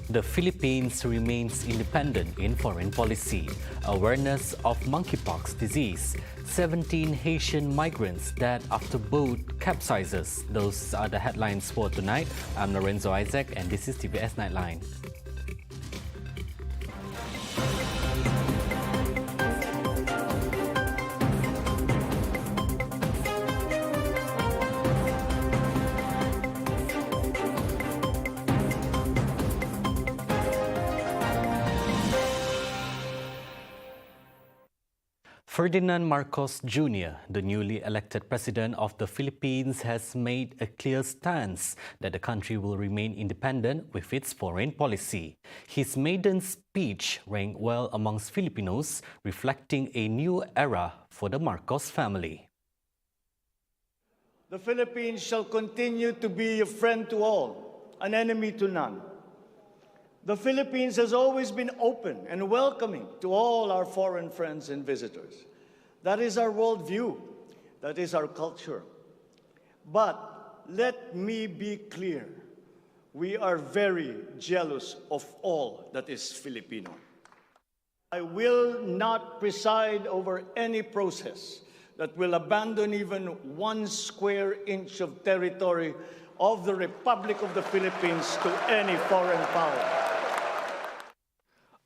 The Philippines remains independent in foreign policy. Awareness of monkeypox disease. 17 Haitian migrants dead after boat capsizes. Those are the headlines for tonight. I'm Lorenzo Isaac and this is TVS Nightline. Ferdinand Marcos Jr., the newly elected president of the Philippines, has made a clear stance that the country will remain independent with its foreign policy. His maiden speech ranked well amongst Filipinos, reflecting a new era for the Marcos family. The Philippines shall continue to be a friend to all, an enemy to none. The Philippines has always been open and welcoming to all our foreign friends and visitors. That is our worldview. That is our culture. But let me be clear. We are very jealous of all that is Filipino. I will not preside over any process that will abandon even 1 square inch of territory of the Republic of the Philippines to any foreign power.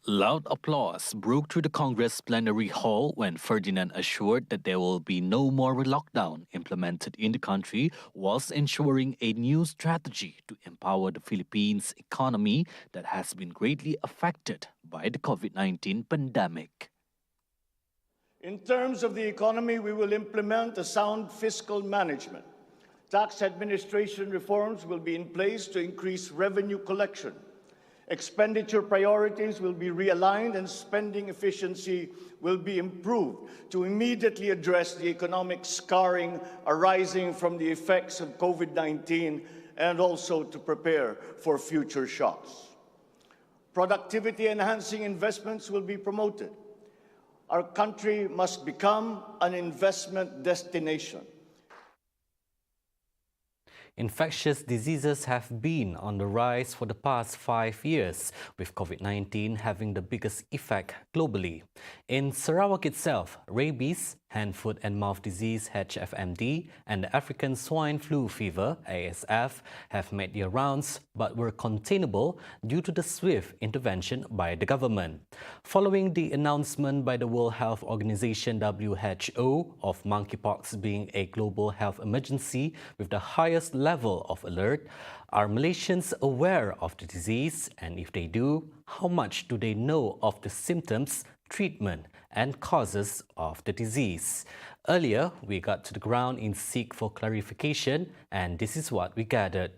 Loud applause broke through the Congress plenary hall when Ferdinand assured that there will be no more lockdown implemented in the country, whilst ensuring a new strategy to empower the Philippines economy that has been greatly affected by the COVID-19 pandemic. In terms of the economy, we will implement a sound fiscal management. Tax administration reforms will be in place to increase revenue collection. Expenditure priorities will be realigned and spending efficiency will be improved to immediately address the economic scarring arising from the effects of COVID-19 and also to prepare for future shocks. Productivity-enhancing investments will be promoted. Our country must become an investment destination. Infectious diseases have been on the rise for the past 5 years, with COVID-19 having the biggest effect globally. In Sarawak itself, rabies, hand, foot and mouth disease HFMD and the African swine flu fever ASF have made their rounds but were containable due to the swift intervention by the government. Following the announcement by the World Health Organization WHO of monkeypox being a global health emergency with the highest level of alert, are Malaysians aware of the disease, and if they do, how much do they know of the symptoms, treatment and causes of the disease? Earlier, we got to the ground in seek for clarification, and this is what we gathered.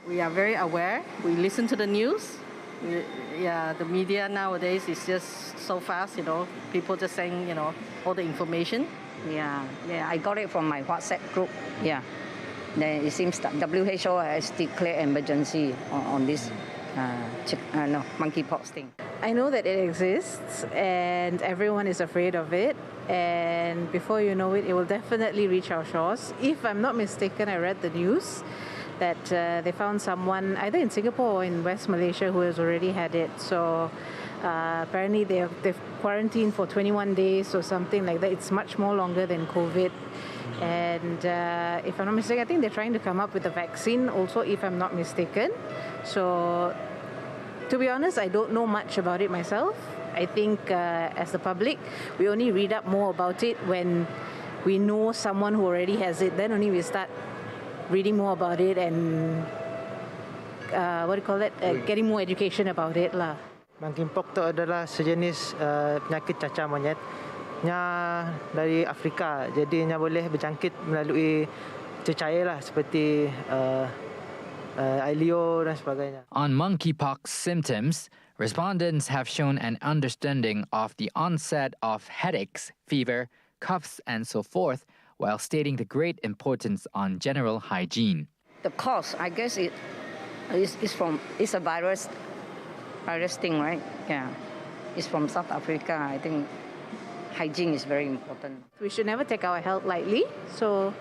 We are very aware. We listen to the news. The media nowadays is just so fast, people just saying, all the information. Yeah, I got it from my WhatsApp group. Yeah, then it seems that WHO has declared emergency on this monkeypox thing. I know that it exists and everyone is afraid of it, and before you know it, it will definitely reach our shores. If I'm not mistaken, I read the news that they found someone either in Singapore or in West Malaysia who has already had it. So apparently they've quarantined for 21 days or something like that. It's much more longer than COVID. And if I'm not mistaken, I think they're trying to come up with a vaccine also, if I'm not mistaken. So to be honest, I don't know much about it myself. I think as the public, we only read up more about it when we know someone who already has it. Then only we start reading more about it and getting more education about it lah. Monkeypox itu adalah sejenis penyakit cacah monyet nya dari Afrika. Jadi nya boleh berjangkit melalui cecair lah, seperti air liur dan sebagainya. On monkeypox symptoms, respondents have shown an understanding of the onset of headaches, fever, coughs and so forth, while stating the great importance on general hygiene. The cause, I guess it's a virus thing, right? Yeah, it's from South Africa. I think hygiene is very important. We should never take our health lightly. So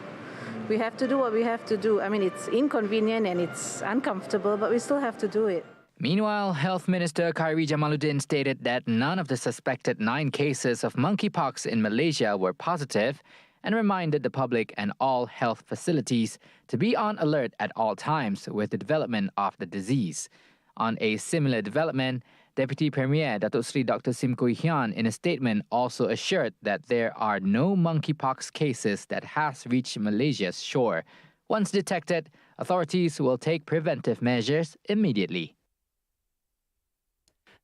we have to do what we have to do. I mean, it's inconvenient and it's uncomfortable, but we still have to do it. Meanwhile, Health Minister Khairi Jamaluddin stated that none of the suspected 9 cases of monkeypox in Malaysia were positive and reminded the public and all health facilities to be on alert at all times with the development of the disease. On a similar development, Deputy Premier Datuk Seri Dr. Simkui Hyun in a statement also assured that there are no monkeypox cases that has reached Malaysia's shore. Once detected, authorities will take preventive measures immediately.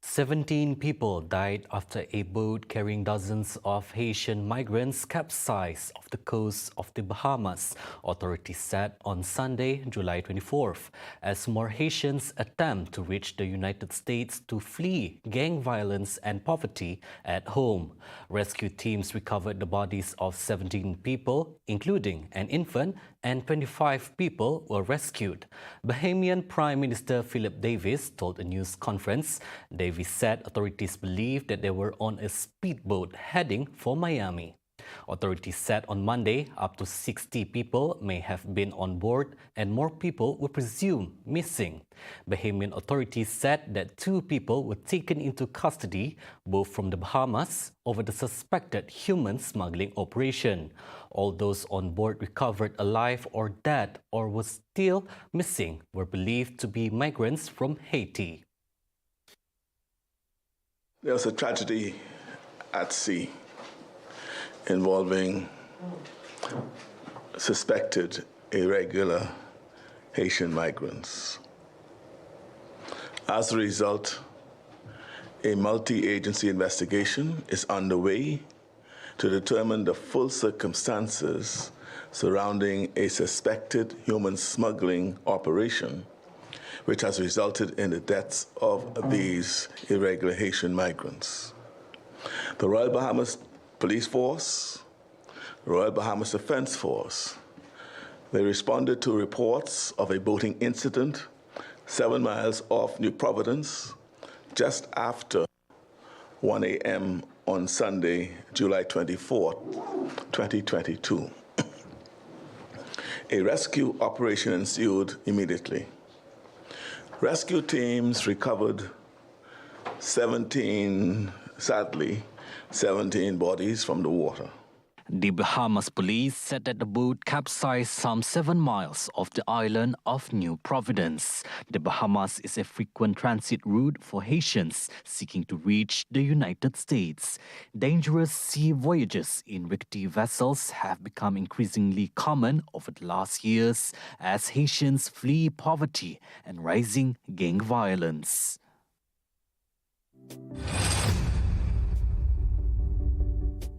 17 people died after a boat carrying dozens of Haitian migrants capsized off the coast of the Bahamas, authorities said on Sunday, July 24th, as more Haitians attempt to reach the United States to flee gang violence and poverty at home. Rescue teams recovered the bodies of 17 people, including an infant, and 25 people were rescued. Bahamian Prime Minister Philip Davis told a news conference. Davis said authorities believe that they were on a speedboat heading for Miami. Authorities said on Monday up to 60 people may have been on board and more people were presumed missing. Bahamian authorities said that 2 people were taken into custody, both from the Bahamas, over the suspected human smuggling operation. All those on board recovered alive or dead or were still missing were believed to be migrants from Haiti. There was a tragedy at sea involving suspected irregular Haitian migrants. As a result, a multi-agency investigation is underway to determine the full circumstances surrounding a suspected human smuggling operation which has resulted in the deaths of these irregular Haitian migrants. The Royal Bahamas Police Force, the Royal Bahamas Defense Force, they responded to reports of a boating incident 7 miles off New Providence just after 1 a.m. on Sunday, July 24, 2022. A rescue operation ensued immediately. Rescue teams recovered 17 bodies from the water. The Bahamas police said that the boat capsized some 7 miles off the island of New Providence. The Bahamas is a frequent transit route for Haitians seeking to reach the United States. Dangerous sea voyages in rickety vessels have become increasingly common over the last years as Haitians flee poverty and rising gang violence.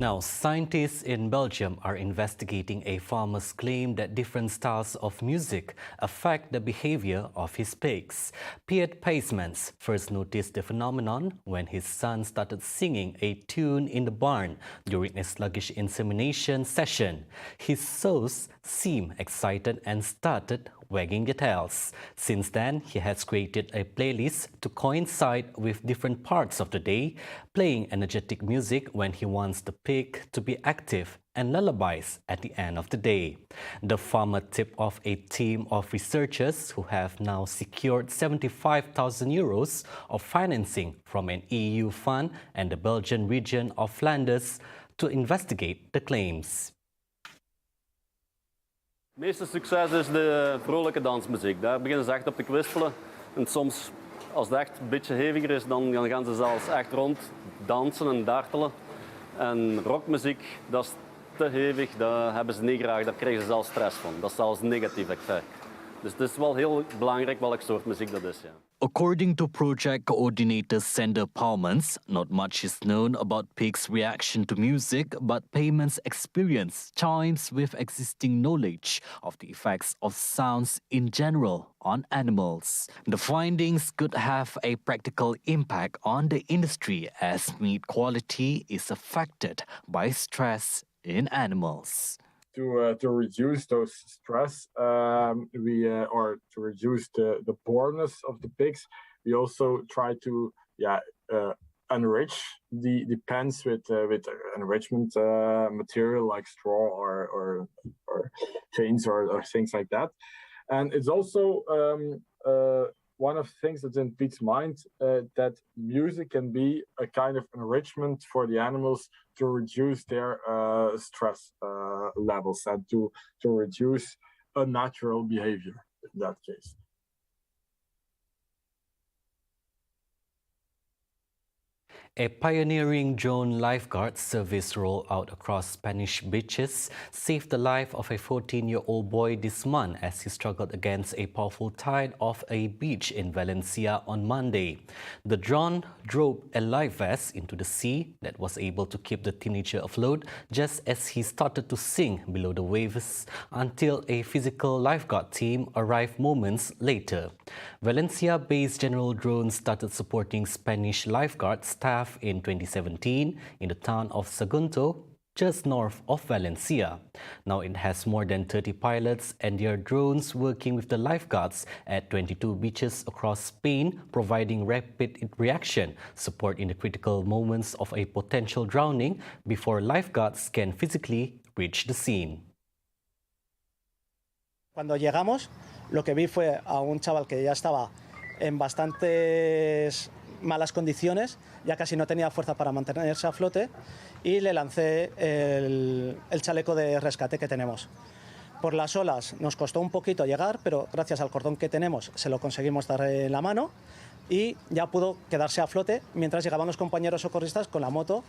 Now, scientists in Belgium are investigating a farmer's claim that different styles of music affect the behavior of his pigs. Piet Paismans first noticed the phenomenon when his son started singing a tune in the barn during a sluggish insemination session. His sows seemed excited and started wagging their tails. Since then, he has created a playlist to coincide with different parts of the day, playing energetic music when he wants the pig to be active and lullabies at the end of the day. The farmer tipped off a team of researchers who have now secured €75,000 of financing from an EU fund and the Belgian region of Flanders to investigate the claims. Het meeste succes is de vrolijke dansmuziek. Daar beginnen ze echt op te kwispelen. En soms, als het echt een beetje heviger is, dan gaan ze zelfs echt rond dansen en dartelen. En rockmuziek, dat is te hevig, dat hebben ze niet graag. Daar krijgen ze zelfs stress van. Dat is zelfs een negatief effect. Dus het is wel heel belangrijk welke soort muziek dat is. Ja. According to project coordinator Sander Palmans, not much is known about pigs' reaction to music, but Palmans' experience chimes with existing knowledge of the effects of sounds in general on animals. The findings could have a practical impact on the industry as meat quality is affected by stress in animals. To reduce those stress, or to reduce the boredom of the pigs, we also try to enrich the pens with enrichment material like straw or chains or things like that. And it's also one of the things that's in Pete's mind, that music can be a kind of enrichment for the animals to reduce their stress levels and to reduce unnatural behavior in that case. A pioneering drone lifeguard service rolled out across Spanish beaches saved the life of a 14-year-old boy this month as he struggled against a powerful tide off a beach in Valencia on Monday. The drone drove a life vest into the sea that was able to keep the teenager afloat just as he started to sink below the waves until a physical lifeguard team arrived moments later. Valencia-based General Drones started supporting Spanish lifeguard staff in 2017 in the town of Sagunto, just north of Valencia. Now it has more than 30 pilots and their drones working with the lifeguards at 22 beaches across Spain, providing rapid reaction support in the critical moments of a potential drowning before lifeguards can physically reach the scene. Cuando llegamos, lo que vi fue a un chaval que ya estaba en bastantes malas condiciones, ya casi no tenía fuerza para mantenerse a flote, y le lancé el chaleco de rescate que tenemos. Por las olas nos costó un poquito llegar, pero gracias al cordón que tenemos se lo conseguimos dar en la mano y ya pudo quedarse a flote mientras llegaban los compañeros socorristas con la moto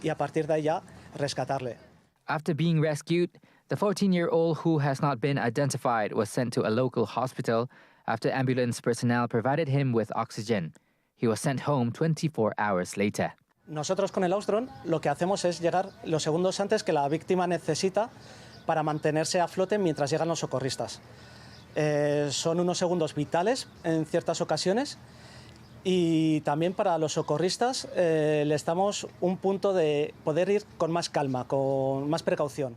y a partir de ahí ya rescatarle. After being rescued, the 14-year-old who has not been identified was sent to a local hospital after ambulance personnel provided him with oxygen. He was sent home 24 hours later. Nosotros con el Ausdrone lo que hacemos es llegar los segundos antes que la víctima necesita para mantenerse a flote mientras llegan los socorristas. Son unos segundos vitales en ciertas ocasiones y también para los socorristas les damos un punto de poder ir con más calma, con más precaución.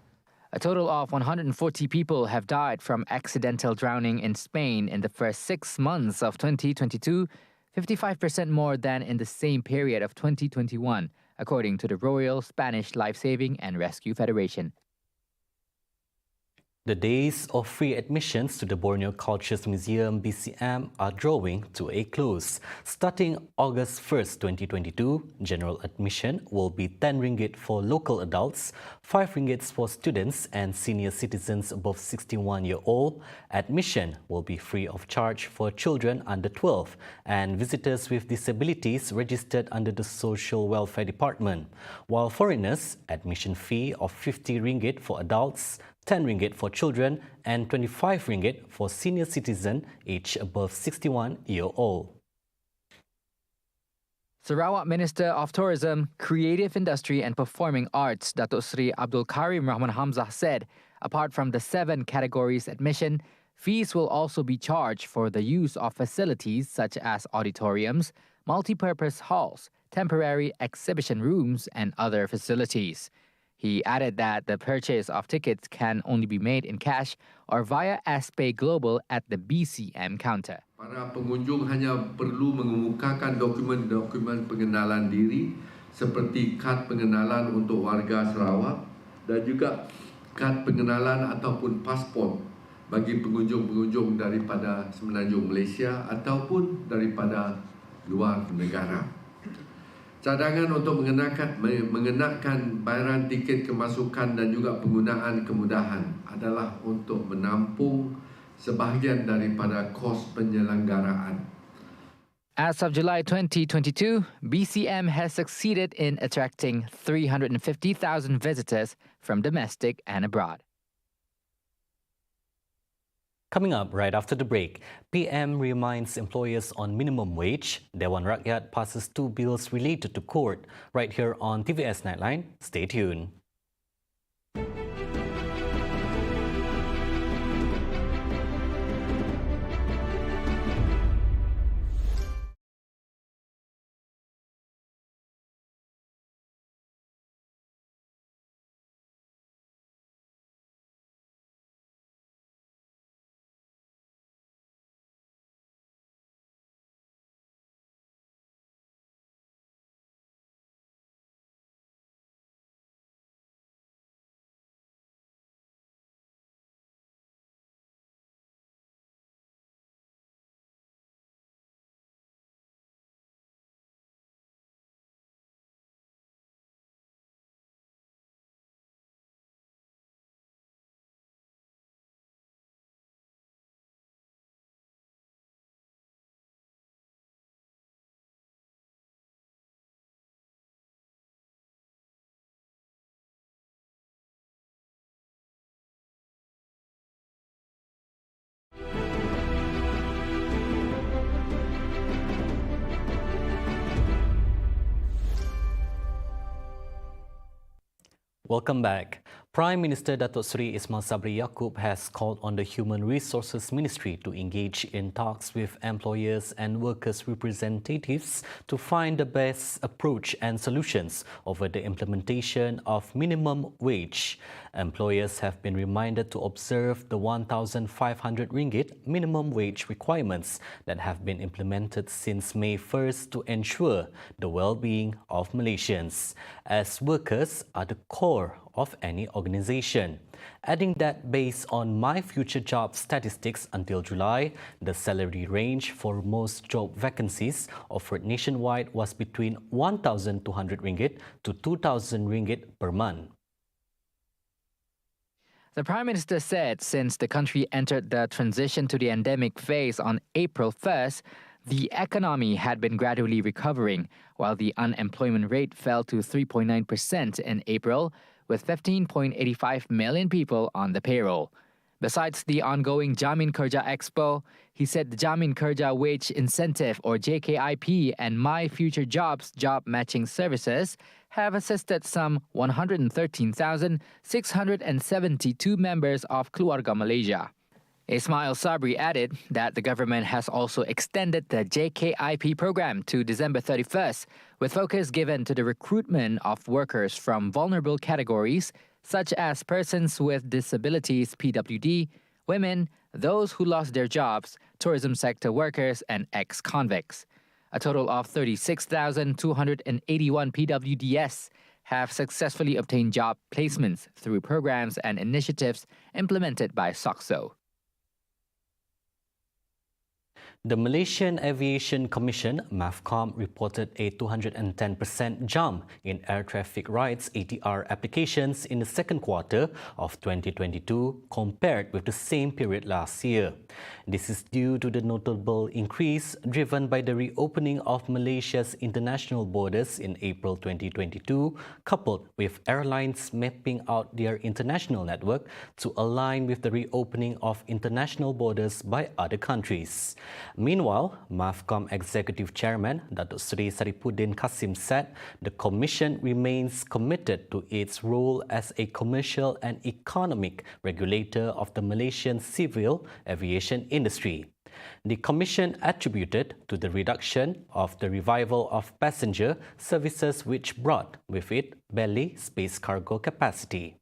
A total of 140 people have died from accidental drowning in Spain in the first 6 months of 2022, 55% more than in the same period of 2021, according to the Royal Spanish Life-Saving and Rescue Federation. The days of free admissions to the Borneo Cultures Museum BCM are drawing to a close. Starting August 1st, 2022, general admission will be 10 ringgit for local adults, 5 ringgit for students and senior citizens above 61-year-old. Admission will be free of charge for children under 12 and visitors with disabilities registered under the Social Welfare Department, while foreigners, admission fee of 50 ringgit for adults, 10 ringgit for children and 25 ringgit for senior citizen aged above 61-year-old. Sarawak Minister of Tourism, Creative Industry and Performing Arts, Datuk Sri Abdul Karim Rahman Hamzah said, apart from the 7 categories admission, fees will also be charged for the use of facilities such as auditoriums, multi-purpose halls, temporary exhibition rooms and other facilities. He added that the purchase of tickets can only be made in cash or via SPay Global at the BCM counter. Para pengunjung hanya perlu mengemukakan dokumen-dokumen pengenalan diri seperti kad pengenalan untuk warga Sarawak dan juga kad pengenalan ataupun pasport bagi pengunjung-pengunjung daripada Semenanjung Malaysia ataupun daripada luar negara. Cadangan untuk mengenakan bayaran tiket kemasukan dan juga penggunaan kemudahan adalah untuk menampung sebahagian daripada kos penyelenggaraan. As of July 2022, BCM has succeeded in attracting 350,000 visitors from domestic and abroad. Coming up right after the break, PM reminds employers on minimum wage. Dewan Rakyat passes 2 bills related to court. Right here on TVS Nightline. Stay tuned. Welcome back. Prime Minister Datuk Seri Ismail Sabri Yaakob has called on the Human Resources Ministry to engage in talks with employers and workers' representatives to find the best approach and solutions over the implementation of minimum wage. Employers have been reminded to observe the 1,500 ringgit minimum wage requirements that have been implemented since May 1st to ensure the well-being of Malaysians, as workers are the core of any organization. Adding that based on My Future Jobs statistics until July, the salary range for most job vacancies offered nationwide was between 1,200 ringgit to 2,000 ringgit per month. The Prime Minister said since the country entered the transition to the endemic phase on April 1st, the economy had been gradually recovering, while the unemployment rate fell to 3.9% in April, with 15.85 million people on the payroll. Besides the ongoing Jamin Kerja Expo, he said the Jamin Kerja Wage Incentive or JKIP and My Future Jobs job matching services have assisted some 113,672 members of Keluarga Malaysia. Ismail Sabri added that the government has also extended the JKIP program to December 31st, with focus given to the recruitment of workers from vulnerable categories such as persons with disabilities (PWD), women, those who lost their jobs, tourism sector workers, and ex-convicts. A total of 36,281 PWDs have successfully obtained job placements through programs and initiatives implemented by SOCSO. The Malaysian Aviation Commission, MAVCOM, reported a 210% jump in air traffic rights ATR applications in the second quarter of 2022 compared with the same period last year. This is due to the notable increase driven by the reopening of Malaysia's international borders in April 2022, coupled with airlines mapping out their international network to align with the reopening of international borders by other countries. Meanwhile, MAVCOM Executive Chairman Datuk Seri Saripuddin Kasim said the Commission remains committed to its role as a commercial and economic regulator of the Malaysian civil aviation industry. The Commission attributed to the reduction of the revival of passenger services which brought with it belly space cargo capacity.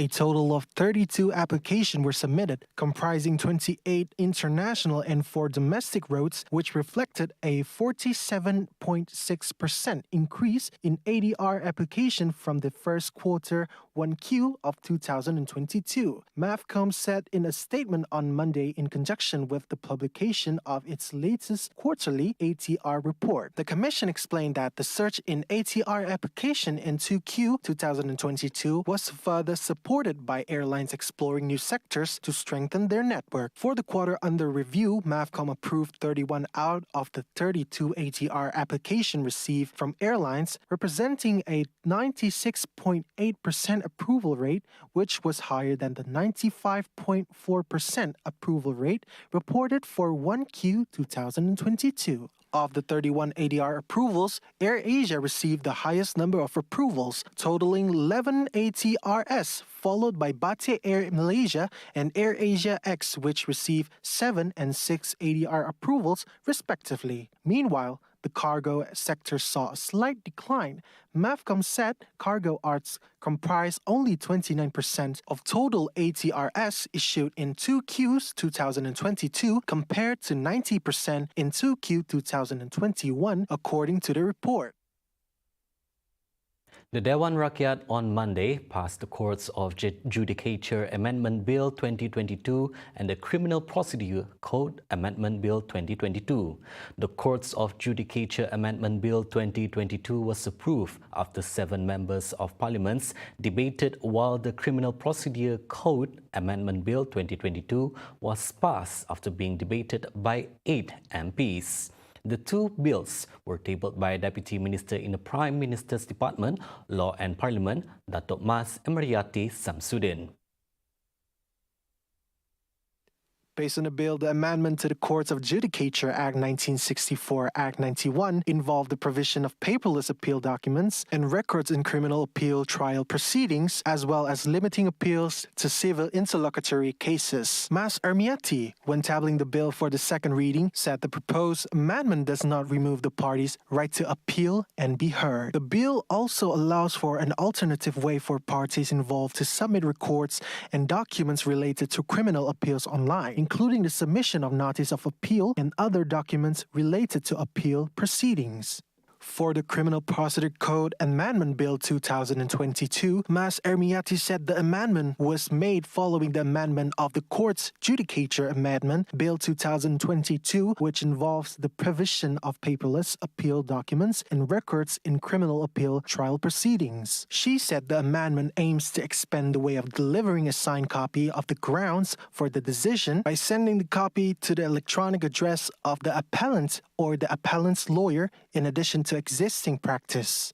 A total of 32 applications were submitted, comprising 28 international and 4 domestic routes, which reflected a 47.6% increase in ADR application from the first quarter 1Q of 2022. MAVCOM said in a statement on Monday in conjunction with the publication of its latest quarterly ATR report. The Commission explained that the surge in ATR application in 2Q 2022 was further supported by airlines exploring new sectors to strengthen their network. For the quarter under review, MAVCOM approved 31 out of the 32 ATR applications received from airlines, representing a 96.8% approval rate, which was higher than the 95.4% approval rate reported for 1Q 2022. Of the 31 ADR approvals, AirAsia received the highest number of approvals, totaling 11 ATRs, followed by Batik Air Malaysia and AirAsia X, which received 7 and 6 ADR approvals, respectively. Meanwhile, the cargo sector saw a slight decline. MAVCOM said cargo arts comprise only 29% of total ATRs issued in 2Qs 2022 compared to 90% in 2Q 2021, according to the report. The Dewan Rakyat on Monday passed the Courts of Judicature Amendment Bill 2022 and the Criminal Procedure Code Amendment Bill 2022. The Courts of Judicature Amendment Bill 2022 was approved after 7 members of Parliament debated, while the Criminal Procedure Code Amendment Bill 2022 was passed after being debated by 8 MPs. The two bills were tabled by Deputy Minister in the Prime Minister's Department, Law and Parliament, Datuk Mas Emeriati Samsudin. Based on the bill, the amendment to the Courts of Judicature Act 1964, Act 91, involved the provision of paperless appeal documents and records in criminal appeal trial proceedings, as well as limiting appeals to civil interlocutory cases. Mas Ermiati, when tabling the bill for the second reading, said the proposed amendment does not remove the parties' right to appeal and be heard. The bill also allows for an alternative way for parties involved to submit records and documents related to criminal appeals online, including the submission of notice of appeal and other documents related to appeal proceedings. For the Criminal Procedure Code Amendment Bill 2022, Mas Ermiati said the amendment was made following the amendment of the Courts Judicature Amendment Bill 2022, which involves the provision of paperless appeal documents and records in criminal appeal trial proceedings. She said the amendment aims to expand the way of delivering a signed copy of the grounds for the decision by sending the copy to the electronic address of the appellant or the appellant's lawyer, in addition to existing practice.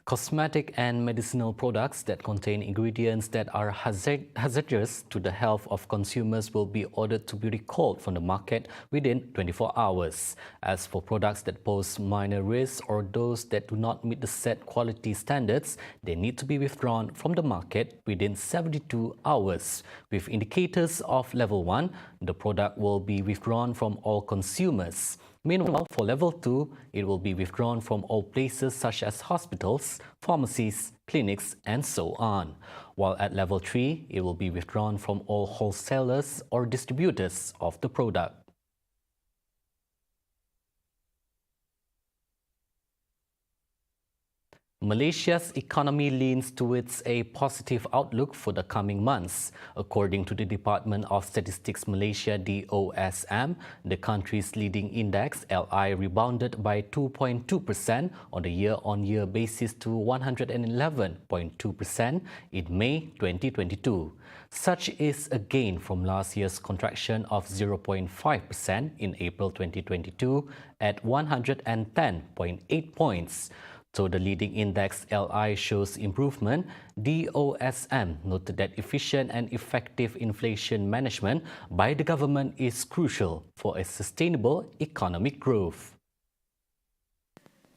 Cosmetic and medicinal products that contain ingredients that are hazardous to the health of consumers will be ordered to be recalled from the market within 24 hours. As for products that pose minor risks or those that do not meet the set quality standards, they need to be withdrawn from the market within 72 hours. With indicators of level 1, the product will be withdrawn from all consumers. Meanwhile, for level 2, it will be withdrawn from all places such as hospitals, pharmacies, clinics, and so on. While at level 3, it will be withdrawn from all wholesalers or distributors of the product. Malaysia's economy leans towards a positive outlook for the coming months. According to the Department of Statistics Malaysia (DOSM), the country's leading index LI rebounded by 2.2% on a year-on-year basis to 111.2% in May 2022. Such is a gain from last year's contraction of 0.5% in April 2022 at 110.8 points. So the leading index LI shows improvement. DOSM noted that efficient and effective inflation management by the government is crucial for a sustainable economic growth.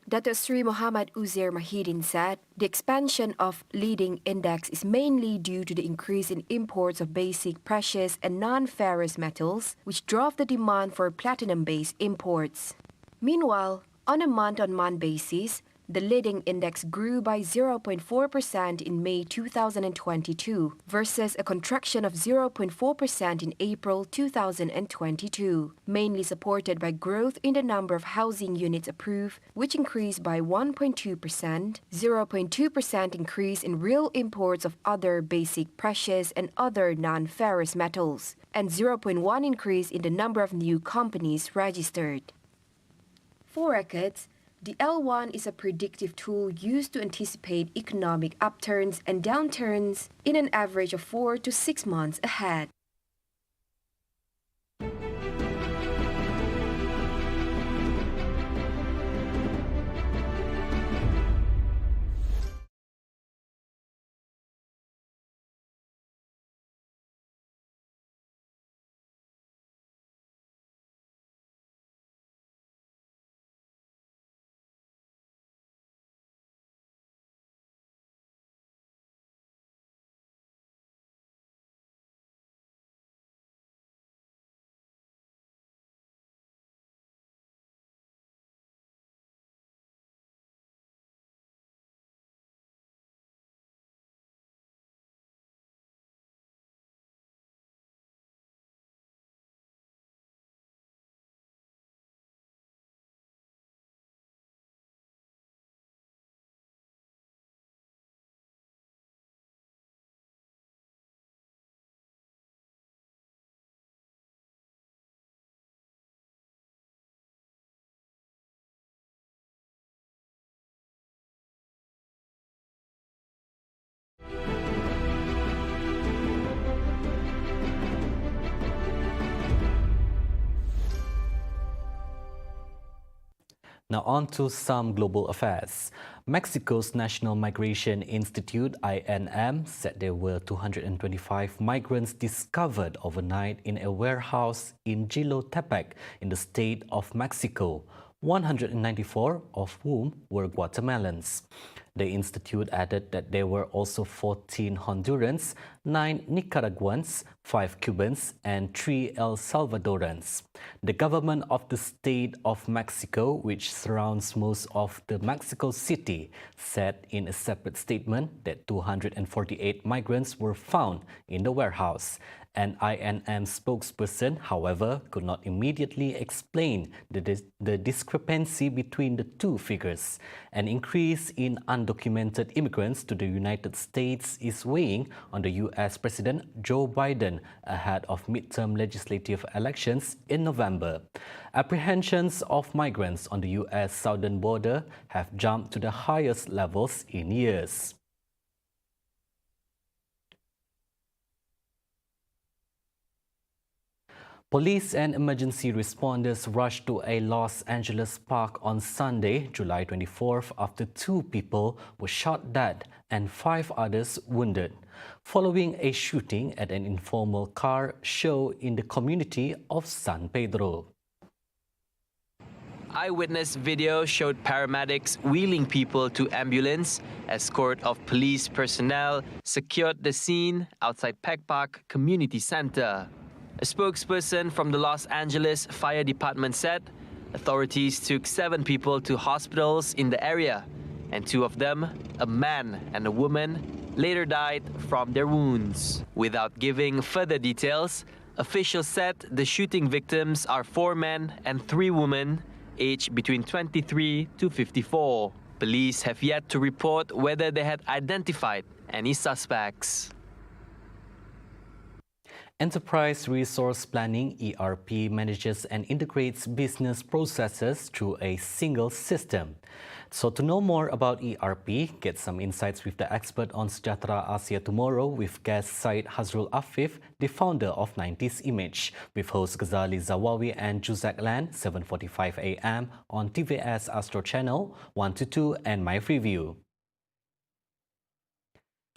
Dr. Sri Muhammad Uzair Mahidin said the expansion of leading index is mainly due to the increase in imports of basic precious and non-ferrous metals, which drove the demand for platinum-based imports. Meanwhile, on a month-on-month basis, the leading index grew by 0.4% in May 2022 versus a contraction of 0.4% in April 2022, mainly supported by growth in the number of housing units approved, which increased by 1.2%, 0.2% increase in real imports of other basic precious and other non-ferrous metals, and 0.1% increase in the number of new companies registered. For records, the L1 is a predictive tool used to anticipate economic upturns and downturns in an average of 4 to 6 months ahead. Now on to some global affairs. Mexico's National Migration Institute, INM, said there were 225 migrants discovered overnight in a warehouse in Jilotepec in the state of Mexico, 194 of whom were Guatemalans. The institute added that there were also 14 Hondurans, 9 Nicaraguans, 5 Cubans, and 3 El Salvadorans. The government of the state of Mexico, which surrounds most of the Mexico City, said in a separate statement that 248 migrants were found in the warehouse. An INM spokesperson, however, could not immediately explain the discrepancy between the two figures. An increase in undocumented immigrants to the United States is weighing on the U.S. President Joe Biden ahead of midterm legislative elections in November. Apprehensions of migrants on the U.S. southern border have jumped to the highest levels in years. Police and emergency responders rushed to a Los Angeles park on Sunday, July 24th, after 2 people were shot dead and 5 others wounded, following a shooting at an informal car show in the community of San Pedro. Eyewitness video showed paramedics wheeling people to ambulance. Escort of police personnel secured the scene outside Peck Park Community Center. A spokesperson from the Los Angeles Fire Department said authorities took 7 people to hospitals in the area, and 2 of them, a man and a woman, later died from their wounds. Without giving further details, officials said the shooting victims are 4 men and 3 women, aged between 23 to 54. Police have yet to report whether they had identified any suspects. Enterprise Resource Planning (ERP) manages and integrates business processes through a single system. So to know more about ERP, get some insights with the expert on Sejahtera Asia tomorrow with guest Syed Hazrul Afif, the founder of 90s Image, with host Ghazali Zawawi and Juzak Lan, 7:45 a.m. on TVS Astro Channel 122 and My Freeview.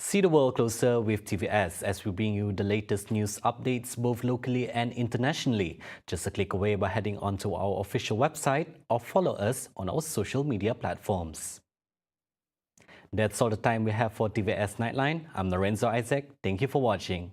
See the world closer with TVS as we bring you the latest news updates both locally and internationally. Just a click away by heading onto our official website or follow us on our social media platforms. That's all the time we have for TVS Nightline. I'm Lorenzo Isaac. Thank you for watching.